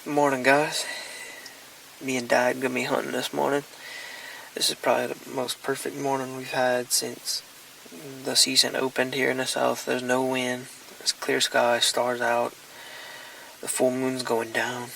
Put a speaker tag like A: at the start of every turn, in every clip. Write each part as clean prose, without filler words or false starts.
A: Morning, guys. Me and Dad gonna be hunting this morning. This is probably the most perfect morning we've had since the season opened here in the south. There's no wind. It's clear sky, stars out. The full moon's going down.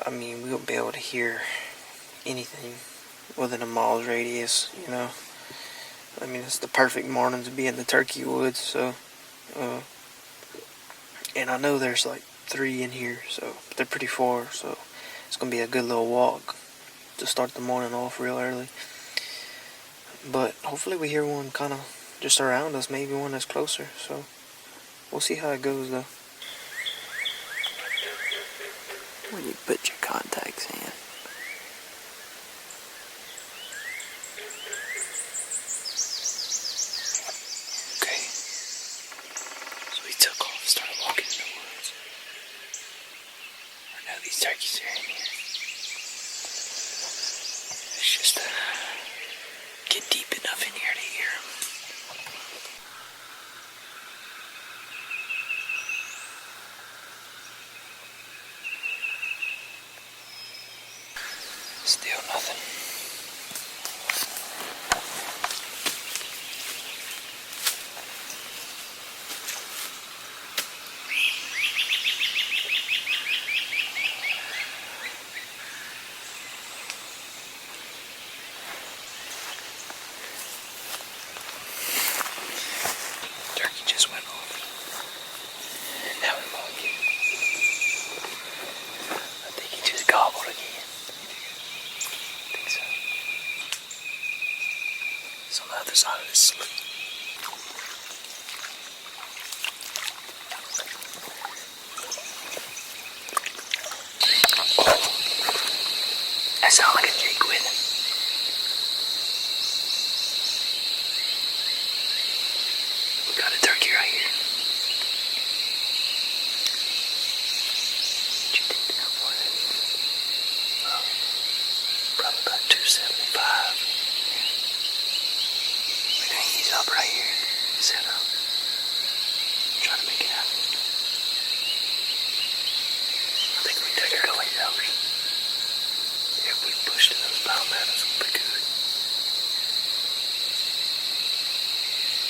A: We won't be able to hear anything within a mile's radius, It's the perfect morning to be in the turkey woods, so, and I know there's like 3 in here, so they're pretty far, so it's gonna be a good little walk to start the morning off real early. But hopefully we hear one kind of just around us, maybe one that's closer, so we'll see how it goes though. When you put your contacts in. Okay. So we took off, started walking in the woods. I know these turkeys are in here. It's just get deep enough in here to hear them. Still nothing. Turkey just went off. And now we're walking. I think he just gobbled again. It's on the other side of this slope. That sounds like a jake with him. We got a turkey right here. What you think that for it? Probably about 275. He's up right here, set up, trying to make it happen. I think we took her away out. If we pushed to those bow mountains, we'll be good.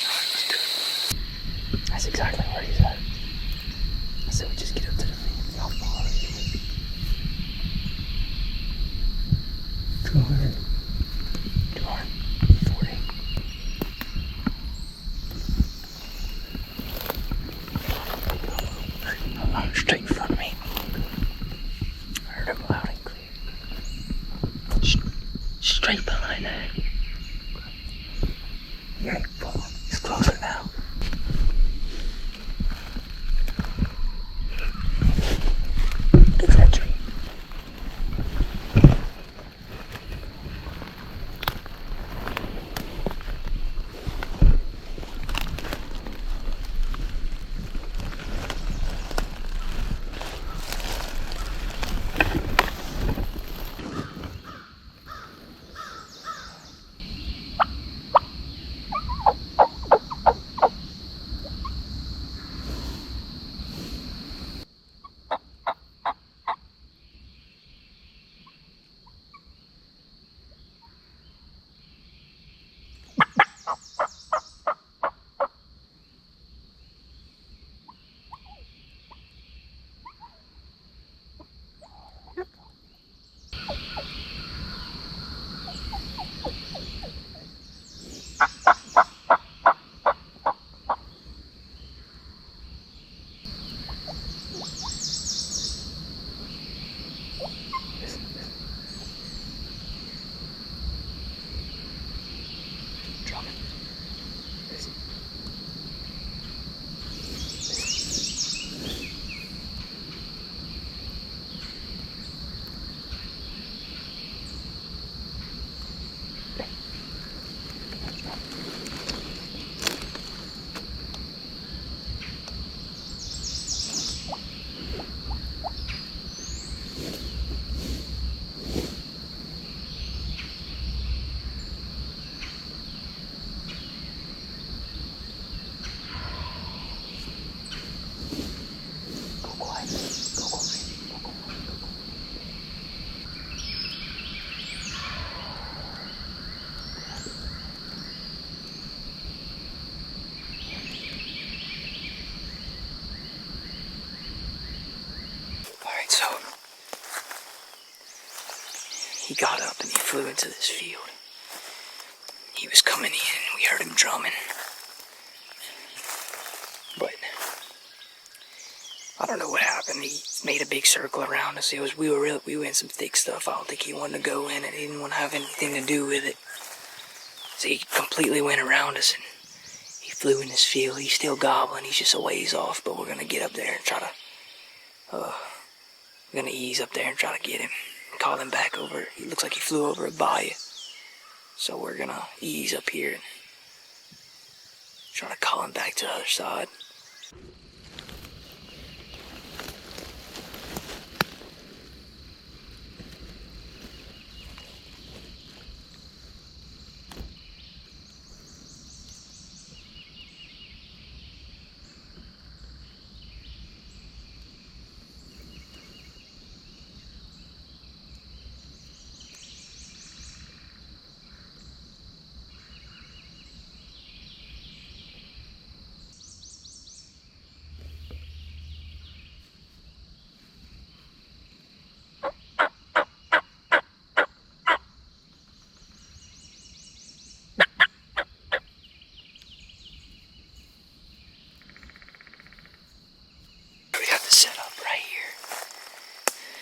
A: Alright, let's do it. That's exactly where he's at. I said we just get up to the fence. How far is it? 200. 240. Straight in front of me. I heard him loud and clear. Straight behind that. He's closer now. Get to that tree. he got up and he flew into this field. He was coming in and we heard him drumming. But I don't know what happened. He made a big circle around us. We were in some thick stuff. I don't think he wanted to go in and he didn't want to have anything to do with it. So he completely went around us and he flew in this field. He's still gobbling. He's just a ways off, but we're gonna get up there and try to we're gonna ease up there and try to get him. Call him back over. He looks like he flew over a bayou. So we're gonna ease up here and try to call him back to the other side.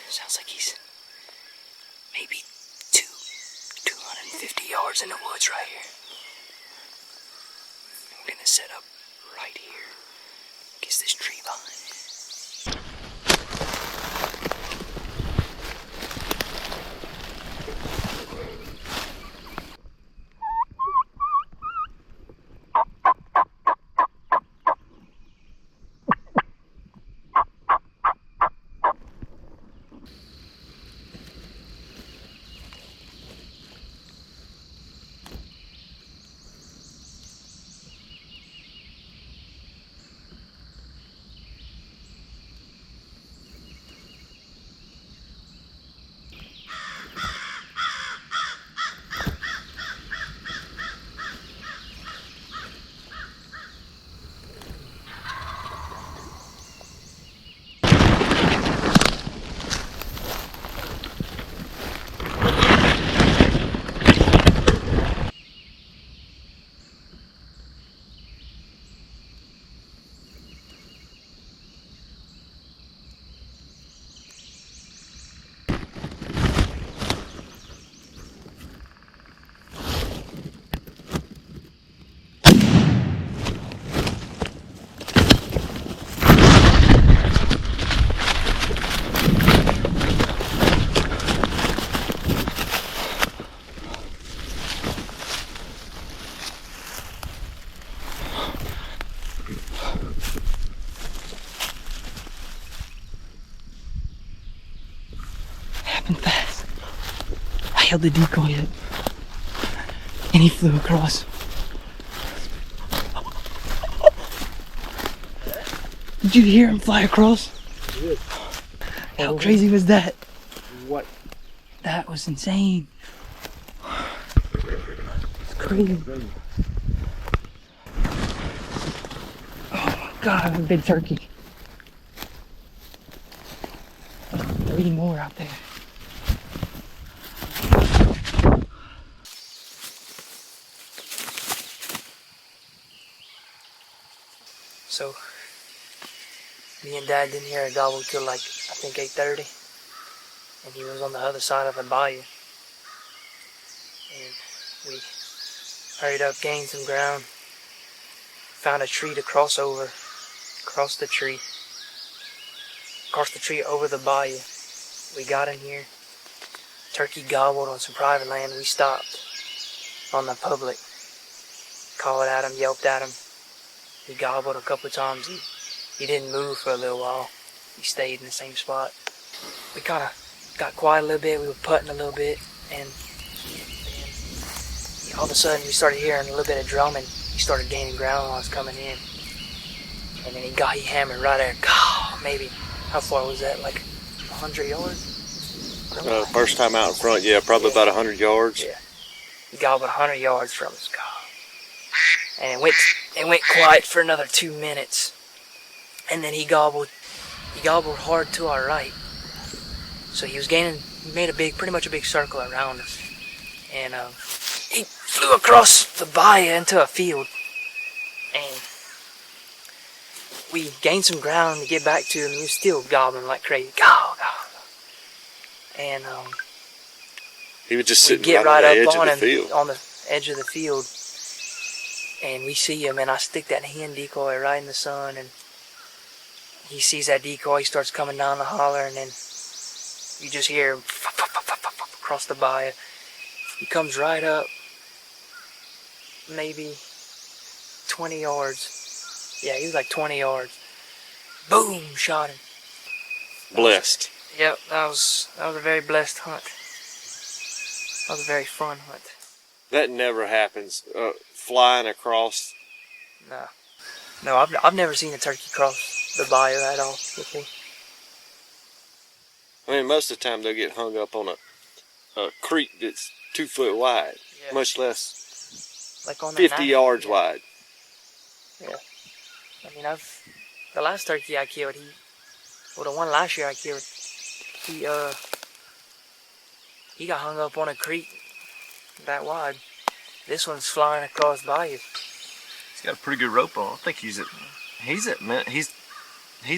A: Sounds like he's maybe 250 yards in the woods right here. I'm gonna set up right here against this tree behind me. Fast. I held the decoy up and he flew across. Did you hear him fly across? Yes. How crazy was that?
B: What?
A: That was insane. It's crazy. Oh my God, a big turkey. 3 more out there. So, me and Dad didn't hear a gobble till like, I think 8:30. And he was on the other side of the bayou. And we hurried up, gained some ground, found a tree to cross over, across the tree over the bayou. We got in here. Turkey gobbled on some private land. We stopped on the public. Called at him, yelped at him. He gobbled a couple of times. He didn't move for a little while. He stayed in the same spot. We kind of got quiet a little bit. We were putting a little bit. And then all of a sudden we started hearing a little bit of drumming. He started gaining ground while I was coming in. And then he hammered right there. God, maybe, how far was that? Like 100 yards?
B: First time out in front, yeah, probably about 100 yards.
A: Yeah. He gobbled 100 yards from us. God. And it went quiet for another 2 minutes. And then he gobbled hard to our right. So he was gaining made pretty much a big circle around us, and he flew across the bayou into a field, and we gained some ground to get back to him. He was still gobbling like crazy, gow, gow. And
B: he was just
A: we
B: sitting
A: get
B: right
A: right
B: on the
A: up
B: edge
A: on
B: of the
A: him
B: field.
A: on the edge of the field, and we see him, and I stick that hand decoy right in the sun, and he sees that decoy. He starts coming down the holler, and then you just hear him across the bayou. He comes right up, maybe 20 yards. Yeah, he was like 20 yards. Boom! Shot him.
B: Blessed.
A: Yep, that was a very blessed hunt. That was a very fun hunt.
B: That never happens. Flying across.
A: No, I've never seen a turkey cross the bayou at all before.
B: I mean, most of the time they'll get hung up on a creek that's 2 foot wide,
A: Yeah.
B: much less
A: Like on
B: 50 yards wide.
A: Yeah. I mean, the last turkey I killed, the one last year I killed, he got hung up on a creek that wide. This one's flying across bayou.
C: He's got a pretty good rope on. I think he's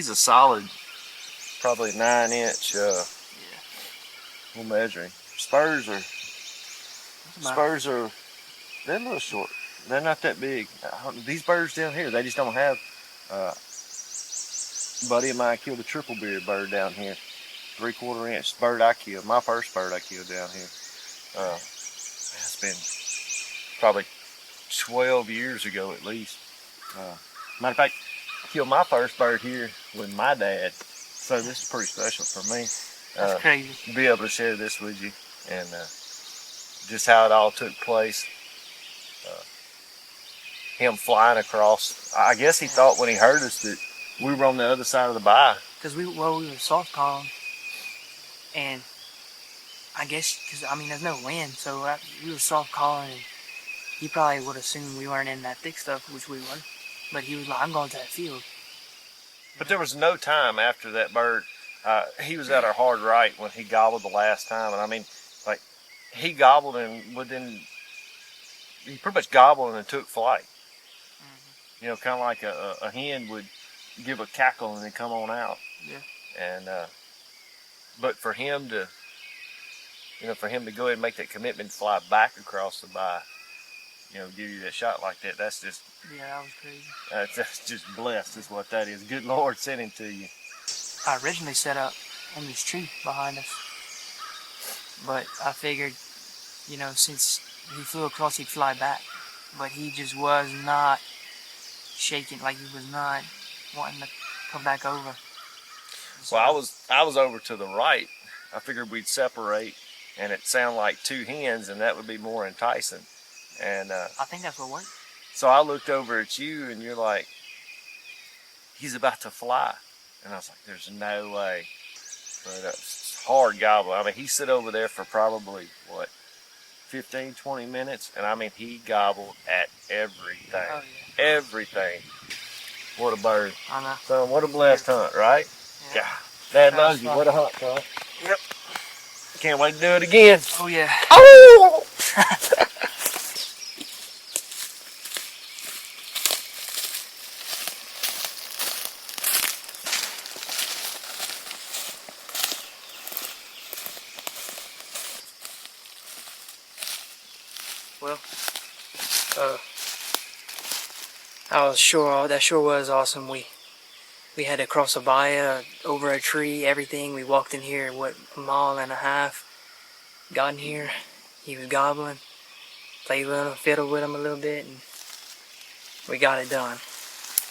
C: a solid, probably 9-inch. We'll measure him. Spurs are they're a little short. They're not that big. These birds down here, they just don't have. A buddy of mine killed a triple beard bird down here, 3/4 inch bird I killed. My first bird I killed down here. It's been probably 12 years ago at least. Matter of fact, I killed my first bird here with my dad, so this is pretty special for me.
A: That's crazy.
C: To be able to share this with you, and just how it all took place. Him flying across. I guess he thought when he heard us that we were on the other side of the bayou.
A: Because we were soft calling, and I guess because there's no wind, so we were soft calling, and he probably would assume we weren't in that thick stuff, which we were. But he was like, "I'm going to that field."
C: But there was no time after that bird. He was at our hard right when he gobbled the last time, and he gobbled, and he pretty much gobbled and took flight. You know, kind of like a hen would give a cackle and then come on out.
A: Yeah.
C: And but for him to go ahead and make that commitment, to fly back across the bayou, give you that shot like that, that's just
A: that was crazy.
C: That's just blessed, is what that is. Good Lord sent him to you.
A: I originally set up in this tree behind us, but I figured, since he flew across, he'd fly back. But he just was not shaking, like he was not wanting to come back over. So,
C: well, I was over to the right. I figured we'd separate, and it sounded like two hens, and that would be more enticing. And
A: I think that's what worked.
C: So I looked over at you, and you're like, he's about to fly. And I was like, there's no way. But hard gobble. He sit over there for probably, 15, 20 minutes. And he gobbled at everything.
A: Oh, yeah.
C: Everything. What a bird.
A: I know.
C: Son, what a blessed hunt, right?
A: Yeah.
C: Dad loves you. What a hunt, son.
A: Yep.
C: Can't wait to do it again.
A: Oh, yeah.
C: Oh!
A: Well, that sure was awesome. We had to cross a bayou, over a tree, everything. We walked in here, a mile and a half. Got in here, he was gobbling. Played with him, fiddled with him a little bit, and we got it done.